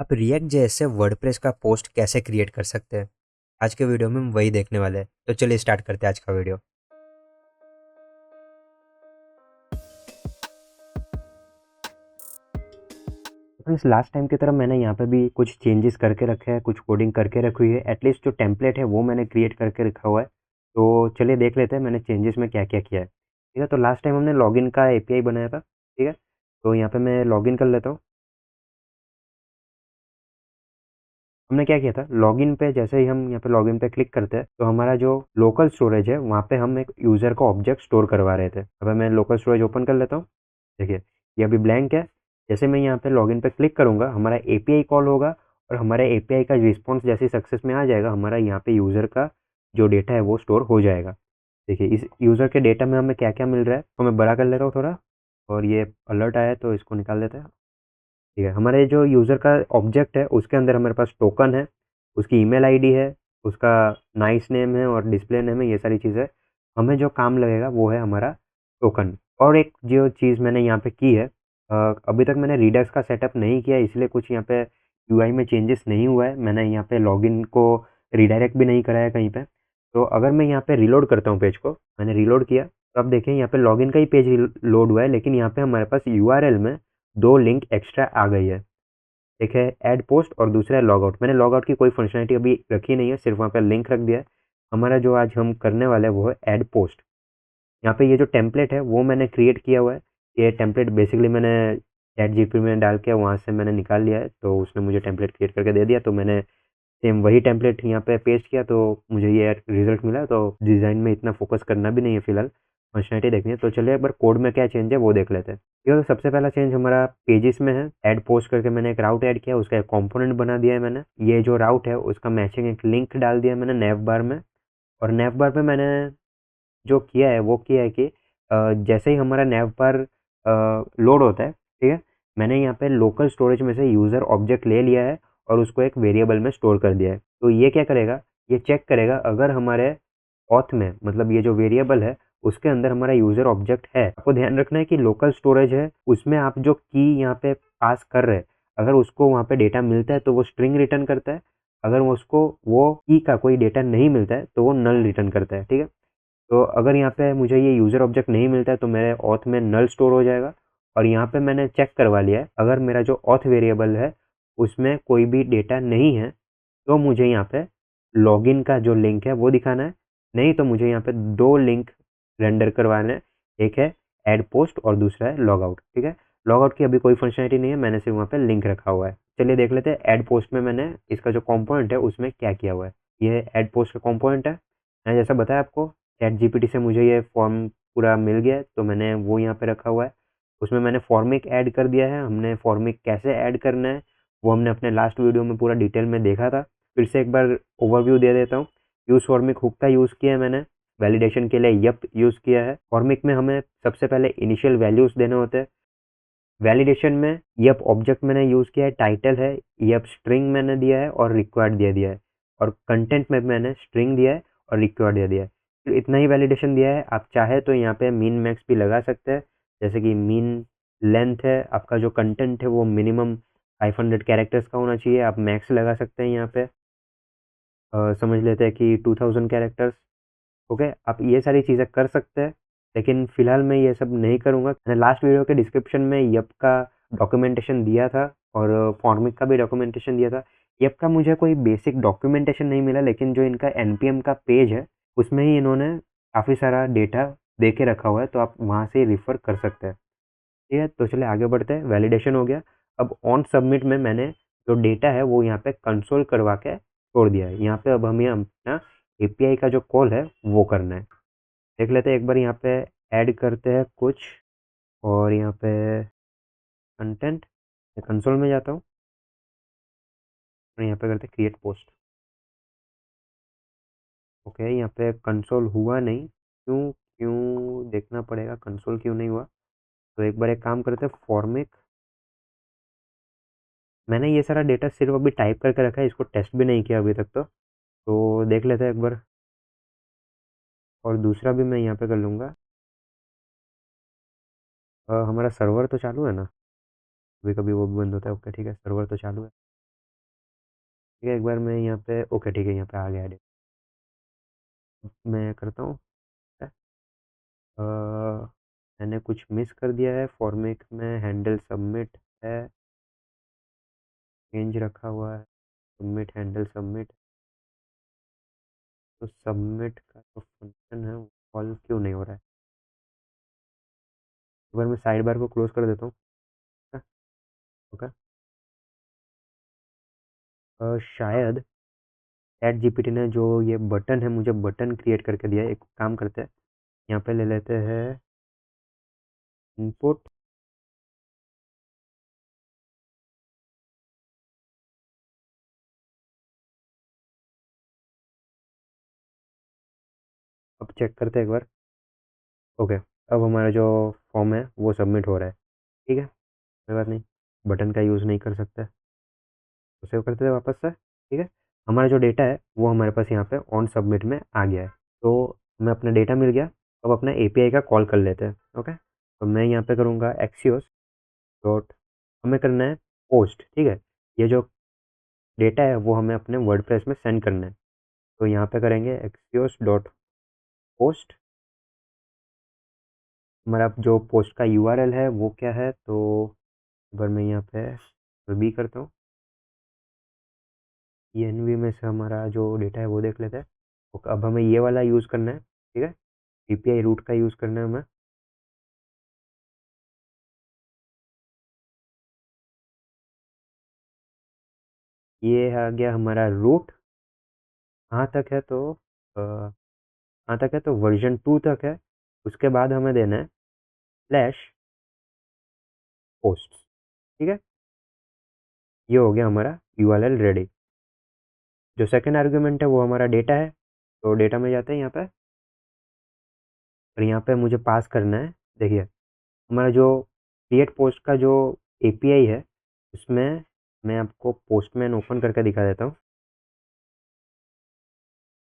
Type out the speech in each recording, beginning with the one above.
आप react JS से WordPress का पोस्ट कैसे क्रिएट कर सकते हैं। आज के वीडियो में हम वही देखने वाले हैं। तो चलिए स्टार्ट करते हैं आज का वीडियो। फ्रेंड्स, लास्ट टाइम की तरह मैंने यहाँ पे भी कुछ चेंजेस करके रखे हैं, कुछ कोडिंग करके रखी हुई है। एटलीस्ट जो टेम्पलेट है वो मैंने क्रिएट करके रखा हुआ है। तो चलिए देख लेते हैं मैंने चेंजेस में क्या क्या किया है। ठीक है, तो लास्ट टाइम हमने लॉगिन का एपीआई बनाया था। ठीक है, तो यहाँ पे मैं लॉगिन कर लेता हूँ। हमने क्या किया था, लॉगिन पे जैसे ही हम यहाँ पे लॉगिन पे क्लिक करते हैं तो हमारा जो लोकल स्टोरेज है वहाँ पे हम एक यूज़र का ऑब्जेक्ट स्टोर करवा रहे थे। अब मैं लोकल स्टोरेज ओपन कर लेता हूँ। देखिए, ये अभी ब्लैंक है। जैसे मैं यहाँ पे लॉगिन पे क्लिक करूँगा हमारा एपीआई कॉल होगा और हमारे एपीआई का रिस्पॉन्स जैसे सक्सेस में आ जाएगा, हमारा यहाँ पे यूज़र का जो डेटा है वो स्टोर हो जाएगा। देखिए, इस यूज़र के डेटा में हमें क्या क्या मिल रहा है, तो मैं बड़ा कर ले रहा हूँ थोड़ा। और ये अलर्ट आया है तो इसको निकाल देते हैं। ठीक है, हमारे जो यूज़र का ऑब्जेक्ट है उसके अंदर हमारे पास टोकन है, उसकी ईमेल आईडी है, उसका नाइस नेम है और डिस्प्ले नेम है, ये सारी चीज़ें। हमें जो काम लगेगा वो है हमारा टोकन। और एक जो चीज़ मैंने यहाँ पे की है, अभी तक मैंने रीडर्स का सेटअप नहीं किया, इसलिए कुछ यहाँ पे यूआई में चेंजेस नहीं हुआ है। मैंने यहाँ पे लॉगिन को रिडायरेक्ट भी नहीं कराया कहीं पे। तो अगर मैं यहाँ पे रिलोड करता हूँ पेज को, मैंने रिलोड किया तो अब देखें यहाँ पे लॉगिन का ही पेज लोड हुआ है, लेकिन यहाँ पे हमारे पास यूआरएल में दो लिंक एक्स्ट्रा आ गई है। एक है ऐड पोस्ट और दूसरा है लॉग आउट। मैंने लॉग आउट की कोई फंक्शनलिटी अभी रखी नहीं है, सिर्फ वहाँ पे लिंक रख दिया है। हमारा जो आज हम करने वाले हैं वो है ऐड पोस्ट। यहाँ पे ये जो टेम्पलेट है वो मैंने क्रिएट किया हुआ है। ये टेम्पलेट बेसिकली मैंने चैट जीपीटी में डाल के वहाँ से मैंने निकाल लिया है, तो उसने मुझे टेम्पलेट क्रिएट करके दे दिया। तो मैंने सेम वही टेम्पलेट यहाँ पे पेस्ट किया तो मुझे ये रिजल्ट मिला। तो डिज़ाइन में इतना फोकस करना भी नहीं है फिलहाल, फंक्शनलिटी देखनी है। तो चलिए एक बार कोड में क्या चेंज है वो देख लेते हैं। ठीक है, तो सबसे पहला चेंज हमारा पेजेस में है। ऐड पोस्ट करके मैंने एक राउट ऐड किया, उसका एक कंपोनेंट बना दिया है मैंने। ये जो राउट है उसका मैचिंग एक लिंक डाल दिया मैंने नेव बार में। और नेव बार पे मैंने जो किया है वो किया है कि जैसे ही हमारा नेव बार लोड होता है, ठीक है, मैंने यहाँ पे लोकल स्टोरेज में से यूज़र ऑब्जेक्ट ले लिया है और उसको एक वेरिएबल में स्टोर कर दिया है। तो ये क्या करेगा, ये चेक करेगा अगर हमारे ऑथ में, मतलब ये जो वेरिएबल है उसके अंदर हमारा यूज़र ऑब्जेक्ट है। आपको ध्यान रखना है कि लोकल स्टोरेज है उसमें आप जो की यहाँ पे पास कर रहे हैं, अगर उसको वहाँ पे डेटा मिलता है तो वो स्ट्रिंग रिटर्न करता है। अगर उसको वो की का कोई डेटा नहीं मिलता है तो वो नल रिटर्न करता है। ठीक है, तो अगर यहाँ पे मुझे ये यूज़र ऑब्जेक्ट नहीं मिलता है तो मेरे ऑथ में नल स्टोर हो जाएगा। और यहाँ पे मैंने चेक करवा लिया है, अगर मेरा जो ऑथ वेरिएबल है उसमें कोई भी डेटा नहीं है तो मुझे यहाँ पे लॉगिन का जो लिंक है वो दिखाना है। नहीं तो मुझे यहाँ पे दो लिंक रेंडर करवाना है, एक है ऐड पोस्ट और दूसरा है लॉग आउट। ठीक है, लॉग आउट की अभी कोई फंक्शनलिटी नहीं है, मैंने सिर्फ वहाँ पे लिंक रखा हुआ है। चलिए देख लेते हैं ऐड पोस्ट में मैंने इसका जो कंपोनेंट है उसमें क्या किया हुआ है। ये ऐड पोस्ट का कंपोनेंट है। मैंने जैसा बताया आपको, चैट जीपीटी से मुझे ये फॉर्म पूरा मिल गया है तो मैंने वो यहाँ पे रखा हुआ है। उसमें मैंने फॉर्मिक ऐड कर दिया है। हमने फॉर्मिक कैसे ऐड करना है वो हमने अपने लास्ट वीडियो में पूरा डिटेल में देखा था। फिर से एक बार ओवरव्यू दे देता हूँ। यूज़ फॉर्मिक हुक का यूज़ किया है मैंने, वैलिडेशन के लिए यप यूज़ किया है। फॉर्मिक में हमें सबसे पहले इनिशियल वैल्यूज़ देने होते हैं। वैलिडेशन में यप ऑब्जेक्ट मैंने यूज़ किया है, टाइटल है, यप स्ट्रिंग मैंने दिया है और रिक्वायर्ड दे दिया है। और कंटेंट में मैंने स्ट्रिंग दिया है और रिक्वायर्ड दे दिया है। तो इतना ही वैलिडेशन दिया है। आप चाहे तो यहाँ पे मीन मैक्स भी लगा सकते हैं। जैसे कि मीन लेंथ है, आपका जो कंटेंट है वो मिनिमम 500 कैरेक्टर्स का होना चाहिए, आप मैक्स लगा सकते हैं यहाँ पे। समझ लेते हैं कि 2000 कैरेक्टर्स। ओके, आप ये सारी चीज़ें कर सकते हैं, लेकिन फ़िलहाल मैं ये सब नहीं करूँगा। मैंने लास्ट वीडियो के डिस्क्रिप्शन में यप का डॉक्यूमेंटेशन दिया था और फॉर्मिक का भी डॉक्यूमेंटेशन दिया था। यप का मुझे कोई बेसिक डॉक्यूमेंटेशन नहीं मिला, लेकिन जो इनका एनपीएम का पेज है उसमें ही इन्होंने काफ़ी सारा डेटा दे के रखा हुआ है, तो आप वहाँ से रिफ़र कर सकते हैं। ठीक है, तो चलिए आगे बढ़ते हैं। वैलिडेशन हो गया। अब ऑन सबमिट में मैंने जो डेटा है वो यहाँ पे कंसोल करवा के छोड़ दिया है। यहाँ पे अब हमें अपना एपीआई का जो कॉल है वो करना है। देख लेते हैं एक बार, यहाँ पे ऐड करते हैं कुछ। और यहाँ पे कंटेंट, कंसोल में जाता हूँ और यहाँ पे करते हैं क्रिएट पोस्ट। ओके, यहाँ पे कंसोल हुआ नहीं, क्यों क्यों देखना पड़ेगा कंसोल क्यों नहीं हुआ। तो एक बार एक काम करते हैं, फॉर्मिक। मैंने ये सारा डेटा सिर्फ अभी टाइप करके रखा है, इसको टेस्ट भी नहीं किया अभी तक। तो देख लेते हैं एक बार। और दूसरा भी मैं यहाँ पे कर लूँगा। हमारा सर्वर तो चालू है ना, कभी कभी वो भी बंद होता है। ओके ठीक है, सर्वर तो चालू है। ठीक है, एक बार मैं यहाँ पे ओके ठीक है, यहाँ पे आ गया है। मैं करता हूँ। अ, मैंने कुछ मिस कर दिया है फॉर्मेट में, हैंडल सबमिट है, चेंज रखा हुआ है, सबमिट हैंडल सबमिट। तो सबमिट का जो फंक्शन है वो कॉल क्यों नहीं हो रहा है? एक बार मैं साइड बार को क्लोज कर देता हूँ। ओके। शायद चैट जीपीटी ने जो ये बटन है मुझे बटन क्रिएट करके दिया है। एक काम करते हैं, यहाँ पे ले लेते हैं इनपुट। अब चेक करते हैं एक बार। ओके, अब हमारा जो फॉर्म है वो सबमिट हो रहा है। ठीक है, कोई बात नहीं, बटन का यूज़ नहीं कर सकते, तो सेव करते हैं वापस से। ठीक है, हमारा जो डेटा है वो हमारे पास यहाँ पे ऑन सबमिट में आ गया है। तो हमें अपना डेटा मिल गया। अब अपना एपीआई का कॉल कर लेते हैं। ओके, तो मैं यहाँ पे करूँगा एक्सियोस डॉट, हमें करना है पोस्ट। ठीक है, ये जो डेटा है वो हमें अपने वर्डप्रेस में सेंड करना है। तो यहाँ पे करेंगे एक्सियोस डॉट पोस्ट। हमारा जो पोस्ट का यूआरएल है वो क्या है, तो अगर मैं यहाँ पे बी करता हूँ, ENV में से हमारा जो डेटा है वो देख लेते हैं। अब हमें ये वाला यूज़ करना है। ठीक है, एपीआई रूट का यूज़ करना है हमें। ये आ गया हमारा रूट। कहाँ तक है, तो कहाँ तक है, तो वर्जन 2 तक है। उसके बाद हमें देना है स्लैश पोस्ट। ठीक है, ये हो गया हमारा यूआरएल रेडी। जो सेकंड आर्गुमेंट है वो हमारा डेटा है। तो डेटा में जाते हैं यहाँ पे, और यहाँ पे मुझे पास करना है। देखिए, हमारा जो क्रिएट पोस्ट का जो एपीआई है उसमें मैं आपको पोस्टमैन ओपन करके दिखा देता हूँ।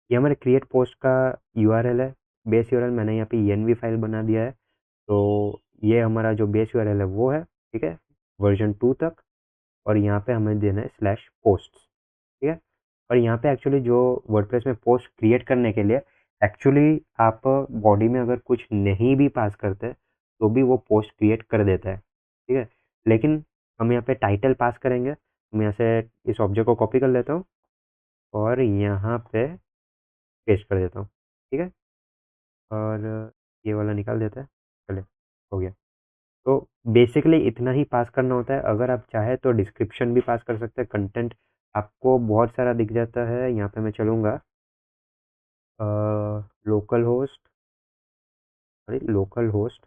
ये हमारे क्रिएट पोस्ट का यूआरएल है, बेस यूआरएल। मैंने यहाँ पे ENV फाइल बना दिया है। तो ये हमारा जो बेस यूआरएल है वो है। ठीक है, वर्जन 2 तक। और यहाँ पे हमें देना है स्लैश पोस्ट। ठीक है, और यहाँ पे एक्चुअली जो वर्डप्रेस में पोस्ट क्रिएट करने के लिए एक्चुअली आप बॉडी में अगर कुछ नहीं भी पास करते तो भी वो पोस्ट क्रिएट कर देता है। ठीक है, लेकिन हम यहाँ पे टाइटल पास करेंगे। मैं यहाँ से इस ऑब्जेक्ट को कॉपी कर लेता हूँ और यहाँ पे पेस्ट कर देता हूँ। ठीक है, और ये वाला निकाल देते हैं। चलिए, हो गया। तो बेसिकली इतना ही पास करना होता है। अगर आप चाहे तो डिस्क्रिप्शन भी पास कर सकते हैं। कंटेंट आपको बहुत सारा दिख जाता है। यहाँ पे मैं चलूँगा local host, sorry local host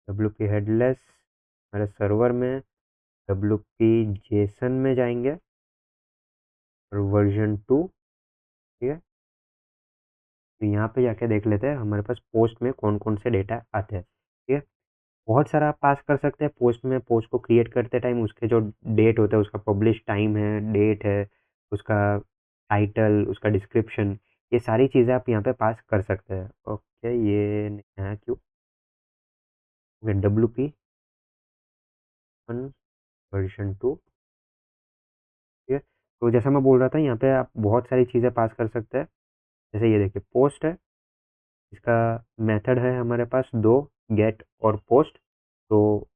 WP headless, मेरे सर्वर में WP जेसन में जाएंगे और वर्जन 2। ठीक है, तो यहाँ पे जाके देख लेते हैं हमारे पास पोस्ट में कौन कौन से डेटा आते हैं। ठीक है, बहुत सारा आप पास कर सकते हैं पोस्ट में। पोस्ट को क्रिएट करते टाइम उसके जो डेट होता है, उसका पब्लिश टाइम है, डेट है, उसका टाइटल, उसका डिस्क्रिप्शन, ये सारी चीज़ें आप यहाँ पे पास कर सकते हैं। ओके, ये नहीं है क्यों? Okay, WP1 version 2। ठीक है, तो जैसा मैं बोल रहा था यहाँ पे आप बहुत सारी चीज़ें पास कर सकते हैं। जैसे ये देखिए, पोस्ट है, इसका मेथड है हमारे पास दो, गेट और पोस्ट। तो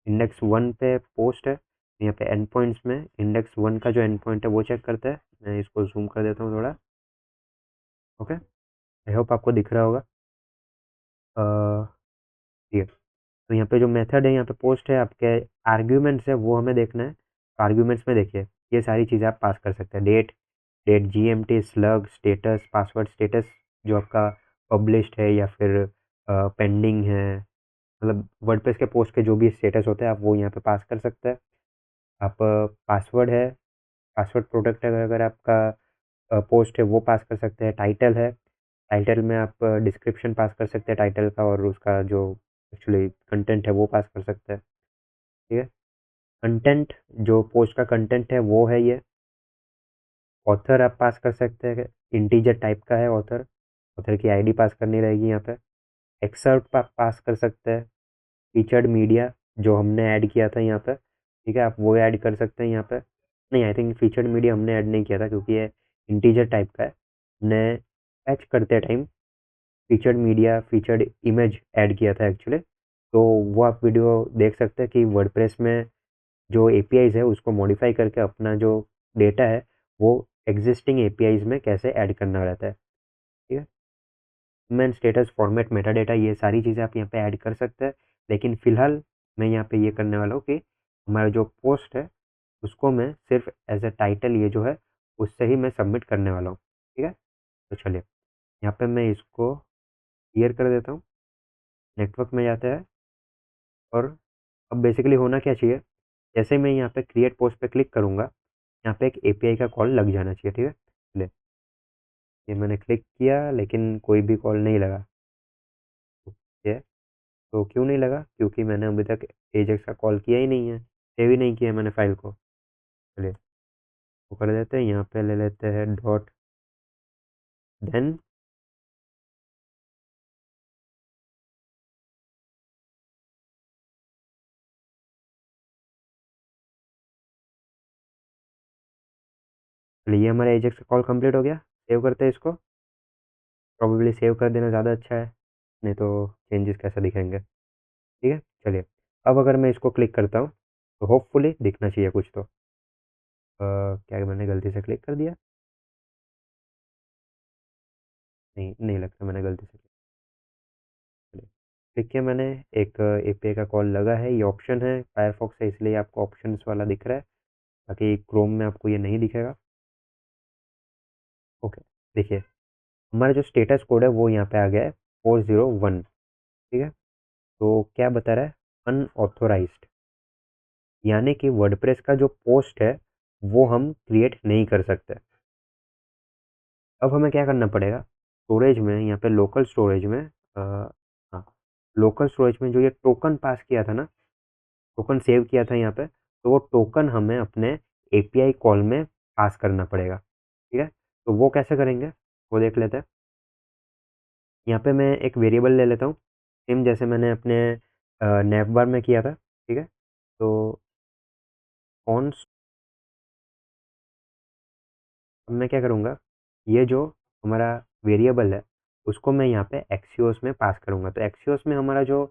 इंडेक्स 1 पे पोस्ट है, यहाँ पे एंड पॉइंट्स में इंडेक्स 1 का जो एंड पॉइंट है वो चेक करते हैं। मैं इसको जूम कर देता हूँ थोड़ा। ओके, आई होप आपको दिख रहा होगा। ठीक है, तो यहाँ पे जो मेथड है, यहाँ पे पोस्ट है, आपके आर्ग्यूमेंट्स है वो हमें देखना है। आर्ग्यूमेंट्स में देखिए ये सारी चीज़ें आप पास कर सकते हैं। Date, GMT, slug, status, password status जो आपका पब्लिश्ड है या फिर पेंडिंग है, मतलब वर्डप्रेस के पोस्ट के जो भी स्टेटस होते हैं आप वो यहाँ पे पास कर सकते हैं। आप पासवर्ड है, पासवर्ड प्रोटेक्ट अगर आपका पोस्ट है वो पास कर सकते हैं। टाइटल है, टाइटल में आप डिस्क्रिप्शन पास कर सकते हैं टाइटल का, और उसका जो एक्चुअली कंटेंट है वो पास कर सकते हैं। ठीक है, कंटेंट, जो पोस्ट का कंटेंट है वो है ये। ऑथर आप पास कर सकते हैं, इंटीजर टाइप का है ऑथर, ऑथर की आईडी पास करनी रहेगी यहाँ पे। एक्सर्ट पास कर सकते हैं। फीचर्ड मीडिया जो हमने ऐड किया था यहाँ पे, ठीक है, आप वो ऐड कर सकते हैं यहाँ पे। नहीं, आई थिंक फीचर्ड मीडिया हमने ऐड नहीं किया था क्योंकि ये इंटीजर टाइप का है। हमने फैच करते time featured media, featured image add किया था एक्चुअली। तो वो आप वीडियो देख सकते हैं कि वर्डप्रेस में जो एपीआईज़ है उसको मॉडिफाई करके अपना जो डेटा है वो एग्जिस्टिंग एपीआईज़ में कैसे ऐड करना रहता है। ठीक है? मैं स्टेटस फॉर्मेट मेटा डेटा ये सारी चीज़ें आप यहाँ पे ऐड कर सकते हैं, लेकिन फ़िलहाल मैं यहाँ पे ये करने वाला हूँ कि हमारा जो पोस्ट है उसको मैं सिर्फ एज अ टाइटल ये जो है उससे ही मैं सबमिट करने वाला हूँ। ठीक है? तो चलिए यहाँ पे मैं इसको क्लियर कर देता हूँ, नेटवर्क में जाता है और अब बेसिकली होना क्या चाहिए, जैसे ही मैं यहाँ पे क्रिएट पोस्ट पे क्लिक करूँगा, यहाँ पे एक एपीआई का कॉल लग जाना चाहिए। ठीक है? चलिए, ये मैंने क्लिक किया लेकिन कोई भी कॉल नहीं लगा। ये तो क्यों नहीं लगा? क्योंकि मैंने अभी तक एजेक्स का कॉल किया ही नहीं है, सेव ही नहीं किया मैंने फ़ाइल को। चलिए, वो कर देते हैं, यहाँ पे ले लेते हैं डॉट देन। चलिए, ये हमारा एजेक्स का कॉल कंप्लीट हो गया। सेव करते हैं इसको। प्रोबेबली सेव कर देना ज़्यादा अच्छा है, नहीं तो चेंजेस कैसे दिखेंगे। ठीक है? चलिए, अब अगर मैं इसको क्लिक करता हूँ तो होपफुली दिखना चाहिए कुछ तो। क्या मैंने गलती से क्लिक कर दिया? नहीं, नहीं लगता मैंने गलती से क्लिक। क्लिक किया मैंने, एक एपीआई का कॉल लगा है, ये ऑप्शन है, फायरफॉक्स है इसलिए आपको ऑप्शंस वाला दिख रहा है, बाकी क्रोम में आपको ये नहीं दिखेगा। ओके, देखिए हमारा जो स्टेटस कोड है वो यहाँ पे आ गया है 401। ठीक है? तो क्या बता रहा है? अनऑथोराइज्ड, यानी कि वर्डप्रेस का जो पोस्ट है वो हम क्रिएट नहीं कर सकते। अब हमें क्या करना पड़ेगा, स्टोरेज में यहाँ पे लोकल स्टोरेज में हाँ, लोकल स्टोरेज में जो ये टोकन पास किया था ना, टोकन सेव किया था यहाँ पे, तो वो टोकन हमें अपने एपीआई कॉल में पास करना पड़ेगा। ठीक है? तो वो कैसे करेंगे वो देख लेते हैं। यहाँ पे मैं एक वेरिएबल ले लेता हूँ, सेम जैसे मैंने अपने नैवबार में किया था। ठीक है? तो कॉन्स, अब मैं क्या करूँगा, ये जो हमारा वेरिएबल है उसको मैं यहाँ पे एक्सियोस में पास करूँगा। तो एक्सियोस में हमारा जो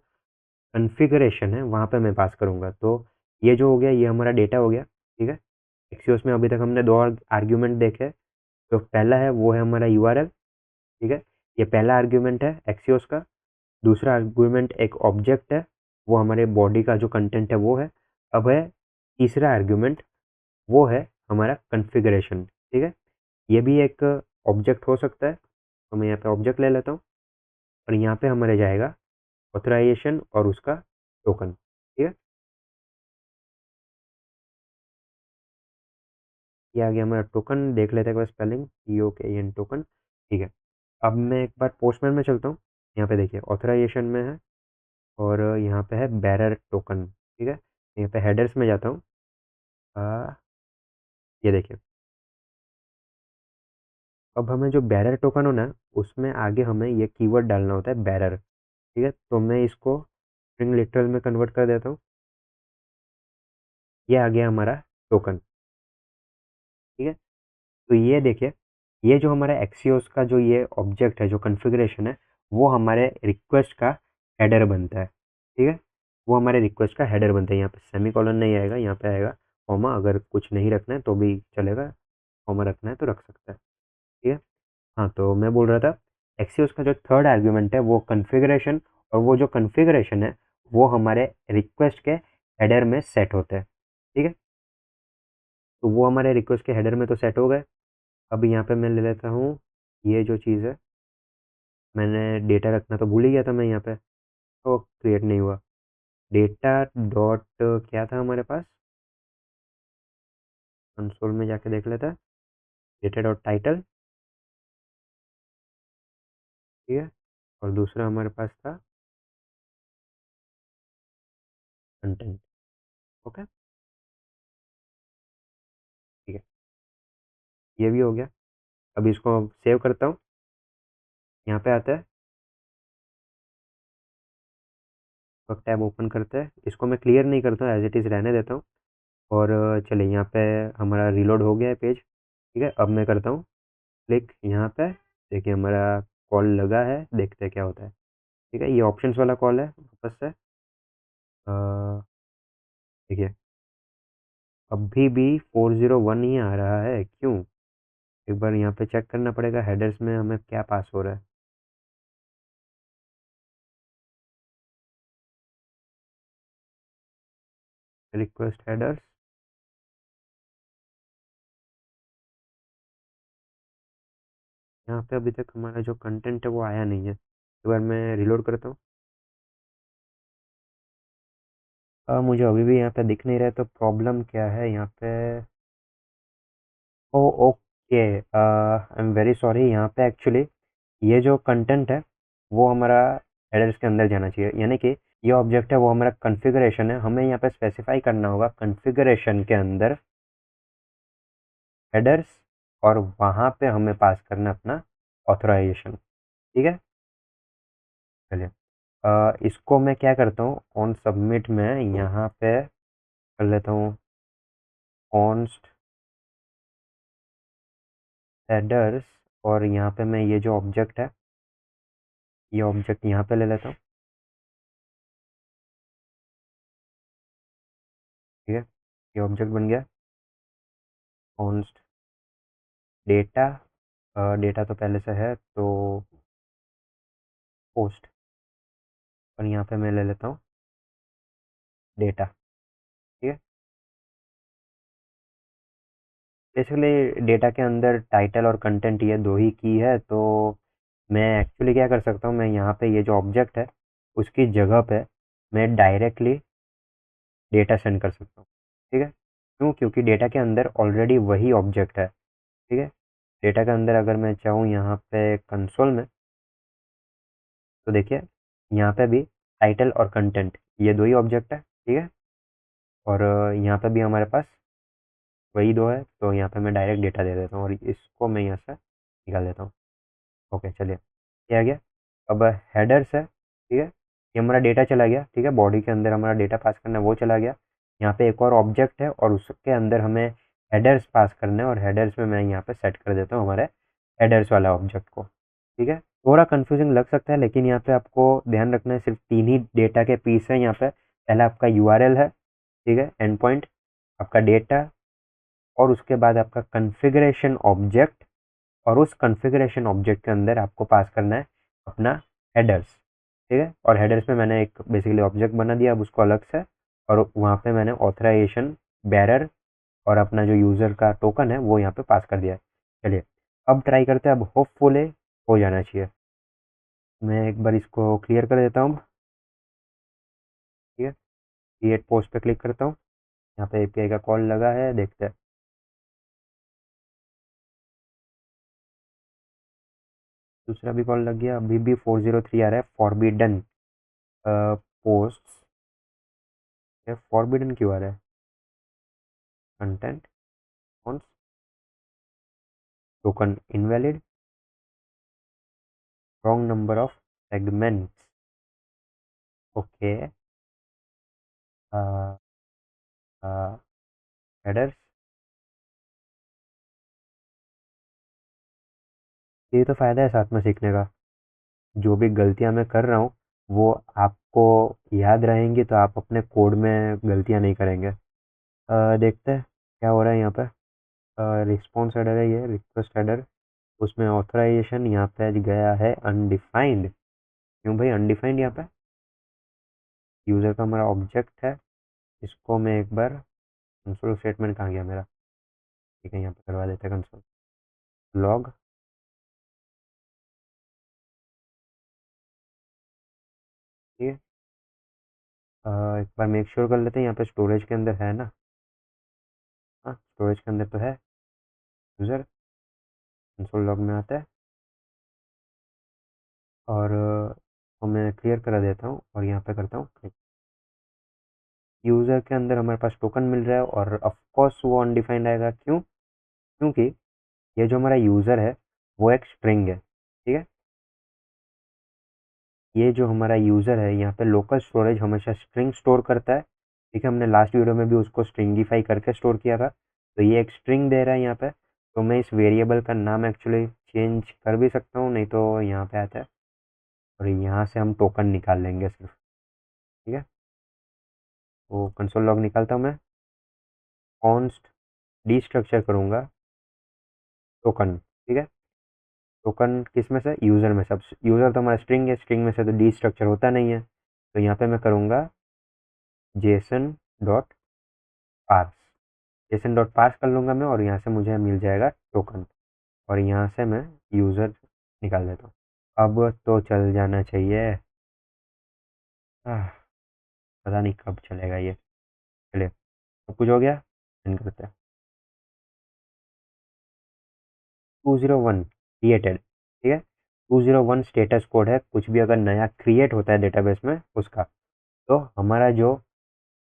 कॉन्फ़िगरेशन है वहाँ पे मैं पास करूँगा। तो ये जो हो गया ये हमारा डेटा हो गया। ठीक है? एक्सियोस में अभी तक हमने 2 आर्गुमेंट देखे। तो पहला है वो है हमारा यूआरएल। ठीक है? ये पहला आर्गुमेंट है एक्सियोस का। दूसरा आर्गुमेंट एक ऑब्जेक्ट है, वो हमारे बॉडी का जो कंटेंट है वो है। अब है तीसरा आर्गुमेंट, वो है हमारा कॉन्फ़िगरेशन। ठीक है? ये भी एक ऑब्जेक्ट हो सकता है, तो मैं यहाँ पे ऑब्जेक्ट ले लेता हूँ और यहाँ पे हमारे जाएगा ऑथराइजेशन और उसका टोकन। ठीक है? ये आ गया हमारा टोकन, देख लेते हैं एक बार स्पेलिंग, TOKEN टोकन। ठीक है? अब मैं एक बार पोस्टमैन में चलता हूँ, यहाँ पे देखिए ऑथराइजेशन में है और यहाँ पे है बैरर टोकन। ठीक है? यहाँ पे हेडर्स में जाता हूँ। ये देखिए, अब हमें जो बैरर टोकन होना है उसमें आगे हमें ये कीवर्ड डालना होता है बैरर। ठीक है? तो मैं इसको स्ट्रिंग लिटरल में कन्वर्ट कर देता हूँ। ये आ गया हमारा टोकन। ठीक है? तो ये देखिए, ये जो हमारा एक्सियोस का जो ये ऑब्जेक्ट है, जो कॉन्फ़िगरेशन है, वो हमारे रिक्वेस्ट का हेडर बनता है। ठीक है? वो हमारे रिक्वेस्ट का हेडर बनता है। यहाँ पे सेमीकोलन नहीं आएगा, यहाँ पे आएगा कॉमा। अगर कुछ नहीं रखना है तो भी चलेगा, कॉमा रखना है तो रख सकता है। ठीक है? हाँ, तो मैं बोल रहा था एक्सियोस का जो थर्ड आर्गुमेंट है वो कॉन्फ़िगरेशन, और वो जो कॉन्फ़िगरेशन है वो हमारे रिक्वेस्ट के हेडर में सेट होता है। ठीक है? तो वो हमारे रिक्वेस्ट के हेडर में तो सेट हो गए। अब यहाँ पे मैं ले लेता हूँ ये जो चीज़ है, मैंने डेटा रखना तो भूल ही गया था मैं यहाँ पे, तो क्रिएट नहीं हुआ। डेटा डॉट क्या था हमारे पास, कंसोल में जाके देख लेता है, डेटा डॉट टाइटल। ठीक है? और दूसरा हमारे पास था कंटेंट। ओके, ठीक है, ये भी हो गया। अब इसको सेव करता हूँ, यहाँ पे आता है, तो टैब ओपन करते हैं, इसको मैं क्लियर नहीं करता हूँ, एज इट इज़ रहने देता हूँ। और चलिए यहाँ पे हमारा रीलोड हो गया है पेज। ठीक है, अब मैं करता हूँ क्लिक यहाँ पे। देखिए हमारा कॉल लगा है, देखते हैं क्या होता है। ठीक है, ये ऑप्शंस वाला कॉल है वापस से। देखिए अभी भी 401 ही आ रहा है, क्यों? एक बार यहाँ पे चेक करना पड़ेगा हेडर्स में हमें क्या पास हो रहा है। रिक्वेस्ट हेडर्स, यहाँ पे अभी तक हमारा जो कंटेंट है वो आया नहीं है। एक बार मैं रिलोड करता हूँ। मुझे अभी भी यहाँ पे दिख नहीं रहा है, तो प्रॉब्लम क्या है यहाँ पे? Oh okay, I am very sorry. यहाँ पे एक्चुअली ये जो कंटेंट है वो हमारा हेडर्स के अंदर जाना चाहिए, यानी कि ये ऑब्जेक्ट है वो हमारा कॉन्फ़िगरेशन है। हमें यहाँ पे स्पेसिफाई करना होगा कॉन्फ़िगरेशन के अंदर हेडर्स, और वहाँ पे हमें पास करना अपना ऑथराइजेशन। ठीक है, चलिए इसको मैं क्या करता हूँ, ऑन सबमिट में यहाँ पे कर लेता हूँ कॉन्स्ट हेडर्स, और यहाँ पे मैं ये जो ऑब्जेक्ट है ये ऑब्जेक्ट यहाँ पे ले लेता हूँ। ठीक है, ये ऑब्जेक्ट बन गया कॉन्स्ट डेटा। डेटा तो पहले से है, तो पोस्ट, और यहाँ पे मैं ले लेता हूँ डेटा। ठीक है, बेसिकली डेटा के अंदर टाइटल और कंटेंट ये दो ही की है, तो मैं एक्चुअली क्या कर सकता हूँ, मैं यहाँ पे ये जो ऑब्जेक्ट है उसकी जगह पे मैं डायरेक्टली डेटा सेंड कर सकता हूँ। ठीक है, क्यों? क्योंकि डेटा के अंदर ऑलरेडी वही ऑब्जेक्ट है। ठीक है, डेटा के अंदर अगर मैं चाहूँ यहाँ पे कंसोल में, तो देखिए यहाँ पे भी टाइटल और कंटेंट ये दो ही ऑब्जेक्ट है। ठीक है, और यहाँ पे भी हमारे पास वही दो है, तो यहाँ पे मैं डायरेक्ट डेटा दे देता हूँ और इसको मैं यहाँ से निकाल देता हूँ। ओके, चलिए ये आ गया। अब हेडर्स है। ठीक है, ये हमारा डेटा चला गया। ठीक है, बॉडी के अंदर हमारा डेटा पास करना है वो चला गया। यहाँ पे एक और ऑब्जेक्ट है और उसके अंदर हमें हेडर्स पास करना है, और हेडर्स में मैं यहाँ पे सेट कर देता हूँ हमारे हेडर्स वाला ऑब्जेक्ट को। ठीक है, थोड़ा कंफ्यूजिंग लग सकता है, लेकिन यहाँ पे आपको ध्यान रखना है सिर्फ तीन ही डेटा के पीस है यहाँ पे। पहला आपका यूआरएल है, ठीक है, एंड पॉइंट, आपका डेटा, और उसके बाद आपका कॉन्फ़िगरेशन ऑब्जेक्ट, और उस कॉन्फ़िगरेशन ऑब्जेक्ट के अंदर आपको पास करना है अपना हेडर्स। ठीक है, और हेडर्स में मैंने एक बेसिकली ऑब्जेक्ट बना दिया अब उसको अलग से, और वहाँ पे मैंने ऑथराइजेशन बेरर और अपना जो यूज़र का टोकन है वो यहाँ पे पास कर दिया है। चलिए अब ट्राई करते हैं, अब होपफुली हो जाना चाहिए। मैं एक बार इसको क्लियर कर देता हूँ। ठीक है, क्रिएट पोस्ट पे क्लिक करता हूँ। यहाँ पे एपीआई का कॉल लगा है, देखते हैं। दूसरा भी कॉल लग गया, अभी भी 403 आ रहा है, फॉरबिडन पोस्ट। फॉरबिडन क्यों आ रहा है? कंटेंट कौन? Token invalid, wrong number of segments. Okay, headers, ये तो फ़ायदा है साथ में सीखने का। जो भी गलतियां मैं कर रहा हूँ वो आपको याद रहेंगी, तो आप अपने कोड में गलतियां नहीं करेंगे। देखते हैं क्या हो रहा है यहाँ पे। रिस्पॉन्स हेडर है ये, रिक्वेस्ट हेडर, उसमें ऑथराइजेशन यहाँ पे गया है अनडिफाइंड। क्यों भाई अनडिफाइंड? यहाँ पे यूज़र का हमारा ऑब्जेक्ट है, इसको मैं एक बार कंसोल स्टेटमेंट कहाँ गया मेरा? ठीक है, यहाँ पे करवा देते हैं कंसोल लॉग। ठीक है, एक बार मेक श्योर कर लेते हैं यहाँ पे स्टोरेज के अंदर है ना। हाँ, स्टोरेज के अंदर तो है। यूज़र कंसोल लॉग में आता है, और तो मैं क्लियर करा देता हूँ और यहाँ पे करता हूँ क्लिक। यूज़र के अंदर हमारे पास टोकन मिल रहा है, और ऑफ कोर्स वो अनडिफाइंड आएगा। क्यों? क्योंकि ये जो हमारा यूज़र है वो एक स्ट्रिंग है। ठीक है, ये जो हमारा यूज़र है यहाँ पे लोकल स्टोरेज हमेशा स्ट्रिंग स्टोर करता है, ठीक है, हमने लास्ट वीडियो में भी उसको स्ट्रिंगिफाई करके स्टोर किया था, तो ये एक स्ट्रिंग दे रहा है यहाँ पे। तो मैं इस वेरिएबल का नाम एक्चुअली चेंज कर भी सकता हूँ, नहीं तो यहाँ पे आता है और यहाँ से हम टोकन निकाल लेंगे सिर्फ। ठीक है, तो कंसोल लॉग निकालता हूँ मैं, कॉन्स्ट डी स्ट्रक्चर करूँगा टोकन। ठीक है, टोकन किस में से, यूज़र में। सब यूज़र तो हमारा स्ट्रिंग है, स्ट्रिंग में से तो डी स्ट्रक्चर होता नहीं है, तो यहाँ पे मैं करूँगा JSON dot parse. JSON dot parse कर लूँगा मैं, और यहाँ से मुझे मिल जाएगा टोकन, और यहाँ से मैं यूज़र निकाल देता हूँ। अब तो चल जाना चाहिए। आह, पता नहीं कब चलेगा ये। चलिए, सब कुछ हो गया, रन करते हैं। 201 क्रिएटेड। ठीक है, 201 स्टेटस कोड है, कुछ भी अगर नया क्रिएट होता है डेटाबेस में उसका, तो हमारा जो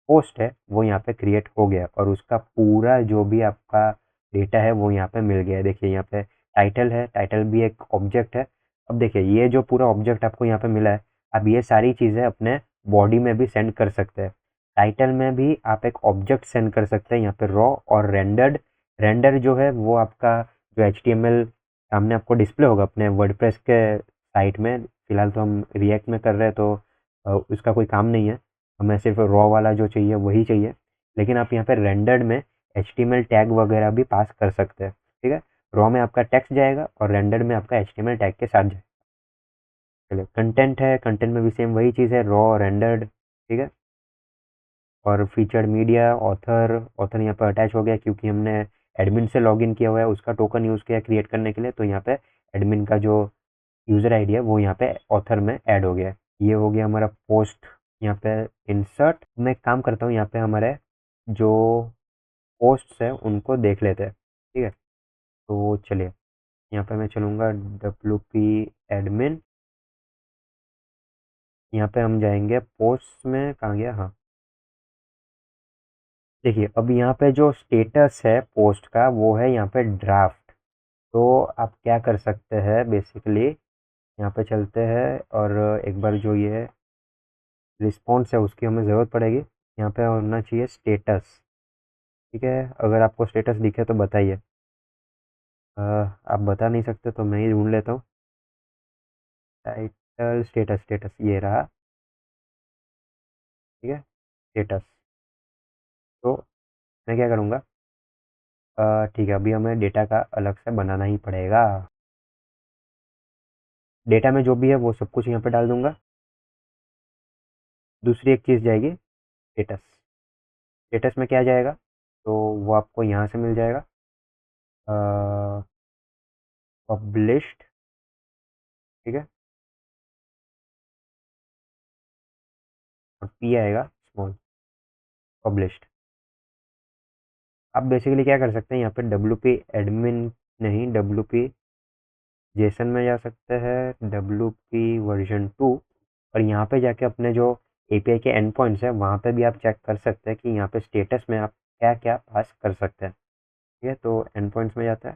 पोस्ट है वो यहाँ पे क्रिएट हो गया, और उसका पूरा जो भी आपका डेटा है वो यहाँ पे मिल गया है। देखिए यहाँ पे टाइटल है, टाइटल भी एक ऑब्जेक्ट है। अब देखिए ये जो पूरा ऑब्जेक्ट आपको यहाँ पे मिला है, अब ये सारी चीज़ें अपने बॉडी में भी सेंड कर सकते हैं। टाइटल में भी आप एक ऑब्जेक्ट सेंड कर सकते हैं यहाँ पे रॉ और रेंडर्ड। रेंडर जो है वो आपका जो HTML सामने आपको डिस्प्ले होगा अपने वर्डप्रेस के साइट में। फिलहाल तो हम रिएक्ट में कर रहे हैं, तो उसका कोई काम नहीं है, हमें सिर्फ रॉ वाला जो चाहिए वही चाहिए। लेकिन आप यहाँ पे रेंडर्ड में HTML टैग वगैरह भी पास कर सकते हैं। ठीक है, रॉ में आपका टेक्स्ट जाएगा और रेंडर्ड में आपका HTML टैग के साथ जाएगा। चलिए, कंटेंट है, कंटेंट में भी सेम वही चीज़ है, रॉ रेंडर्ड। ठीक है, और फीचर्ड मीडिया, ऑथर। ऑथर यहाँ पर अटैच हो गया क्योंकि हमने एडमिन से लॉगिन किया हुआ है, उसका टोकन यूज़ किया क्रिएट करने के लिए, तो यहाँ पे एडमिन का जो यूज़र आईडी है वो यहाँ पे ऑथर में ऐड हो गया है। ये हो गया हमारा पोस्ट। यहाँ पे इंसर्ट, मैं एक काम करता हूँ, यहाँ पे हमारे जो पोस्ट्स है उनको देख लेते हैं। ठीक है, तो चलिए यहाँ पे मैं चलूँगा WP एडमिन। यहाँ पे हम जाएंगे पोस्ट में, कहाँ गया, हाँ। देखिए अब यहाँ पे जो स्टेटस है पोस्ट का वो है यहाँ पे ड्राफ्ट। तो आप क्या कर सकते हैं बेसिकली, यहाँ पे चलते हैं और एक बार जो ये रिस्पॉन्स है उसकी हमें ज़रूरत पड़ेगी। यहाँ पे होना चाहिए स्टेटस। ठीक है, अगर आपको स्टेटस दिखे तो बताइए। आप बता नहीं सकते तो मैं ही ढूंढ लेता हूँ। टाइटल स्टेटस, स्टेटस ये रहा। ठीक है, स्टेटस। तो मैं क्या करूँगा, ठीक है, अभी हमें डेटा का अलग से बनाना ही पड़ेगा। डेटा में जो भी है वो सब कुछ यहाँ पे डाल दूंगा। दूसरी एक चीज़ जाएगी स्टेटस। स्टेटस में क्या जाएगा, तो वो आपको यहाँ से मिल जाएगा, पब्लिश्ड। ठीक है, और पी आएगा स्मॉल, पब्लिश्ड। आप बेसिकली क्या कर सकते हैं, यहाँ पे WP एडमिन नहीं, WP जेसन में जा सकते हैं, WP वर्जन 2, और यहाँ पे जाके अपने जो API के एंड पॉइंट्स है वहाँ पे भी आप चेक कर सकते हैं कि यहाँ पे स्टेटस में आप क्या क्या पास कर सकते हैं। ठीक है, तो एंड पॉइंट्स में जाता है,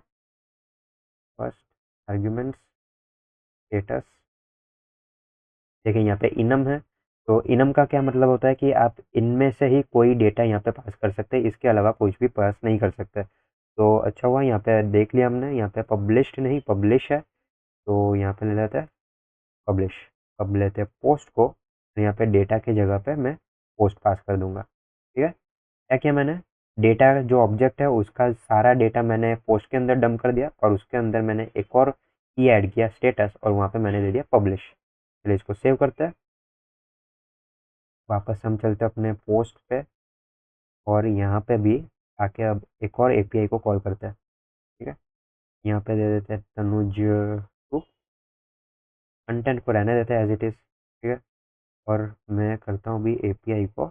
फर्स्ट आर्ग्यूमेंट्स, स्टेटस। देखिए यहाँ पे इनम है, तो इनम का क्या मतलब होता है कि आप इनमें से ही कोई डेटा यहाँ पे पास कर सकते हैं, इसके अलावा कुछ भी पास नहीं कर सकते। तो अच्छा हुआ यहाँ पे देख लिया हमने, यहाँ पे पब्लिश्ड नहीं पब्लिश है, तो यहाँ पे ले लेते हैं पब्लिश। अब लेते हैं पोस्ट को, तो यहाँ पे डेटा की जगह पे मैं पोस्ट पास कर दूंगा। ठीक है, क्या किया मैंने, डेटा जो ऑब्जेक्ट है उसका सारा डेटा मैंने पोस्ट के अंदर डंप कर दिया, और उसके अंदर मैंने एक और की ऐड किया स्टेटस, और वहाँ पे मैंने दे दिया पब्लिश। चलिए इसको सेव करते हैं, वापस हम चलते हैं अपने पोस्ट पे, और यहाँ पे भी आके अब एक और API को कॉल करते हैं। ठीक है, यहाँ पे दे देते हैं तनुज 2, कंटेंट को रहने देते हैं एज इट इज़। ठीक है, और मैं करता हूँ अभी API को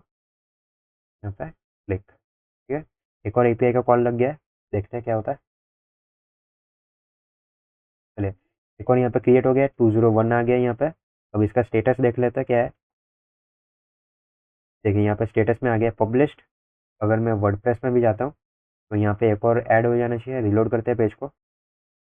यहाँ पे क्लिक। ठीक है, एक और API का कॉल लग गया है, देखते हैं क्या होता है। चलिए, एक और यहाँ पे क्रिएट हो गया है, 201 आ गया यहाँ पे। अब इसका स्टेटस देख लेते हैं क्या है। देखिए यहाँ पे स्टेटस में आ गया पब्लिश्ड। अगर मैं वर्डप्रेस में भी जाता हूँ तो यहाँ पे एक और ऐड हो जाना चाहिए। रिलोड करते हैं पेज को,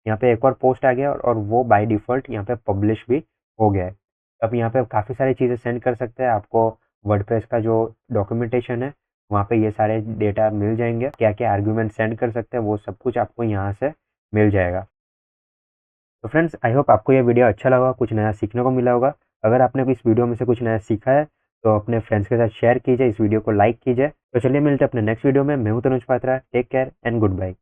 यहाँ पे एक और पोस्ट आ गया, और वो बाय डिफ़ॉल्ट यहाँ पे पब्लिश भी हो गया है। अब यहाँ पे काफ़ी सारी चीज़ें सेंड कर सकते हैं, आपको वर्डप्रेस का जो डॉक्यूमेंटेशन है वहाँ पे ये सारे डेटा मिल जाएंगे, क्या क्या आर्ग्यूमेंट सेंड कर सकते हैं वो सब कुछ आपको यहाँ से मिल जाएगा। तो फ्रेंड्स आई होप आपको ये वीडियो अच्छा लगा, कुछ नया सीखने को मिला होगा। अगर आपने इस वीडियो में से कुछ नया सीखा है तो अपने फ्रेंड्स के साथ शेयर कीजिए, इस वीडियो को लाइक कीजिए। तो चलिए मिलते हैं अपने नेक्स्ट वीडियो में। मैं हूं Tanuj Patra. Take care and good bye.